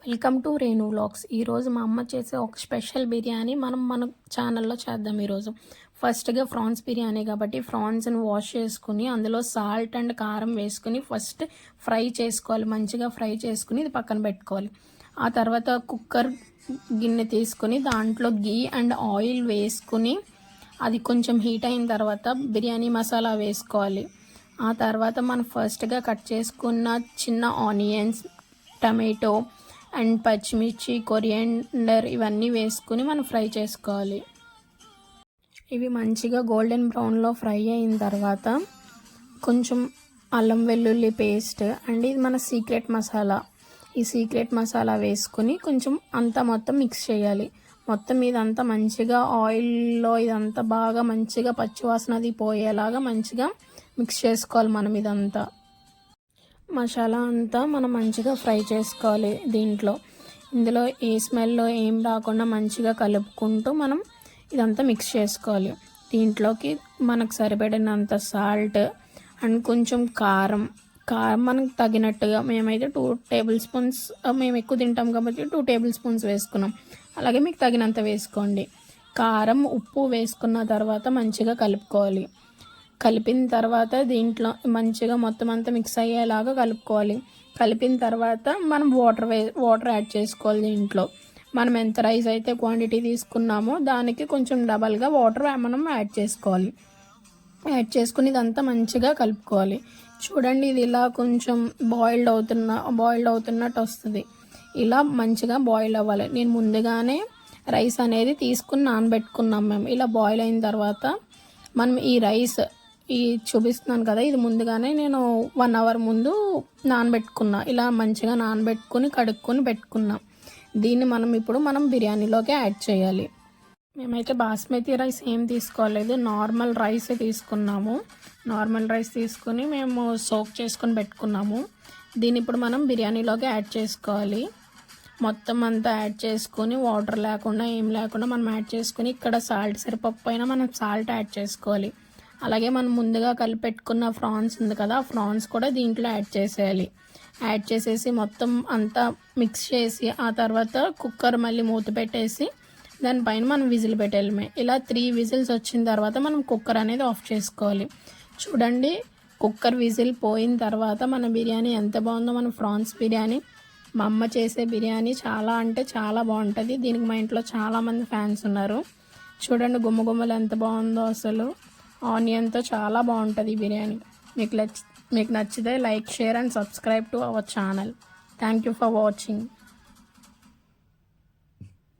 Welcome to Renu vlogs. ఈరోజు మా అమ్మ చేసే ఒక స్పెషల్ బిర్యానీ మన ఛానల్లో చేద్దాం. ఈరోజు ఫస్ట్గా ఫ్రాన్స్ బిర్యానీ కాబట్టి ఫ్రాన్స్ని వాష్ చేసుకుని అందులో సాల్ట్ అండ్ కారం వేసుకుని ఫస్ట్ ఫ్రై చేసుకోవాలి. మంచిగా ఫ్రై చేసుకుని ఇది పక్కన పెట్టుకోవాలి. ఆ తర్వాత కుక్కర్ గిన్నె తీసుకుని దాంట్లో గీ అండ్ ఆయిల్ వేసుకుని అది కొంచెం హీట్ అయిన తర్వాత బిర్యానీ మసాలా వేసుకోవాలి. ఆ తర్వాత మనం ఫస్ట్గా కట్ చేసుకున్న చిన్న ఆనియన్స్, టమాటో అండ్ పచ్చిమిర్చి, కొరియాండర్ ఇవన్నీ వేసుకుని మనం ఫ్రై చేసుకోవాలి. ఇవి మంచిగా గోల్డెన్ బ్రౌన్లో ఫ్రై అయిన తర్వాత కొంచెం అల్లం వెల్లుల్లి పేస్ట్ అండ్ ఇది మన సీక్రెట్ మసాలా, ఈ సీక్రెట్ మసాలా వేసుకుని కొంచెం అంతా మొత్తం మిక్స్ చేయాలి. మొత్తం ఇదంతా మంచిగా ఆయిల్లో ఇదంతా బాగా మంచిగా పచ్చివాసనది పోయేలాగా మంచిగా మిక్స్ చేసుకోవాలి. మనం ఇదంతా మసాలా అంతా మనం మంచిగా ఫ్రై చేసుకోవాలి. ఇందులో ఏ స్మెల్లో ఏం రాకుండా మంచిగా కలుపుకుంటూ మనం ఇదంతా మిక్స్ చేసుకోవాలి. దీంట్లోకి మనకు సరిపడినంత సాల్ట్ అండ్ కొంచెం కారం మనకు తగినట్టుగా, మేమైతే 2 టేబుల్ స్పూన్స్, మేము ఎక్కువ తింటాం కాబట్టి 2 టేబుల్ స్పూన్స్ వేసుకున్నాం. అలాగే మీకు తగినంత వేసుకోండి. కారం, ఉప్పు వేసుకున్న తర్వాత మంచిగా కలుపుకోవాలి. కలిపిన తర్వాత దీంట్లో మంచిగా మొత్తం అంతా మిక్స్ అయ్యేలాగా కలుపుకోవాలి. కలిపిన తర్వాత మనం వాటర్ యాడ్ చేసుకోవాలి. దీంట్లో మనం ఎంత రైస్ అయితే క్వాంటిటీ తీసుకున్నామో దానికి కొంచెం డబల్గా వాటర్ మనం యాడ్ చేసుకోవాలి. యాడ్ చేసుకుని ఇదంతా మంచిగా కలుపుకోవాలి. చూడండి, ఇది ఇలా కొంచెం బాయిల్డ్ అవుతున్నట్టు వస్తుంది. ఇలా మంచిగా బాయిల్ అవ్వాలి. నేను ముందుగానే రైస్ అనేది తీసుకుని నానబెట్టుకున్నాం మేము. ఇలా బాయిల్ అయిన తర్వాత మనం ఈ రైస్ చూపిస్తున్నాను కదా, ఇది ముందుగానే నేను 1 అవర్ ముందు నానబెట్టుకున్నా. ఇలా మంచిగా నానబెట్టుకుని కడుక్కొని పెట్టుకున్నా. దీన్ని ఇప్పుడు మనం బిర్యానీలోకి యాడ్ చేయాలి. మేమైతే బాస్మతి రైస్ ఏం తీసుకోలేదు, నార్మల్ రైస్ తీసుకున్నాము. నార్మల్ రైస్ తీసుకుని మేము సోక్ చేసుకొని పెట్టుకున్నాము. దీన్ని ఇప్పుడు మనం బిర్యానీలోకి యాడ్ చేసుకోవాలి. మొత్తం అంతా యాడ్ చేసుకొని వాటర్ లేకుండా ఏం లేకుండా మనం యాడ్ చేసుకుని ఇక్కడ సాల్ట్ సరిపోకపోయినా మనం సాల్ట్ యాడ్ చేసుకోవాలి. అలాగే మనం ముందుగా కలిపెట్టుకున్న ఫ్రాన్స్ ఉంది కదా, ఆ ఫ్రాన్స్ కూడా దీంట్లో యాడ్ చేసేయాలి. యాడ్ చేసేసి మొత్తం అంతా మిక్స్ చేసి ఆ తర్వాత కుక్కర్ మళ్ళీ మూత పెట్టేసి దానిపైన మనం విజిల్ పెట్టేయాలి. ఇలా 3 విజిల్స్ వచ్చిన తర్వాత మనం కుక్కర్ అనేది ఆఫ్ చేసుకోవాలి. చూడండి, కుక్కర్ విజిల్ పోయిన తర్వాత మన బిర్యానీ ఎంత బాగుందో. మన ఫ్రాన్స్ బిర్యానీ, మా అమ్మ చేసే బిర్యానీ చాలా అంటే చాలా బాగుంటుంది. దీనికి మా ఇంట్లో చాలామంది ఫ్యాన్స్ ఉన్నారు. చూడండి, గుమ్మగుమ్మలు ఎంత బాగుందో అసలు. ఆనియన్తో చాలా బాగుంటుంది ఈ బిర్యానీ. మీకు నచ్చితే like, share and subscribe to our channel. Thank you for watching.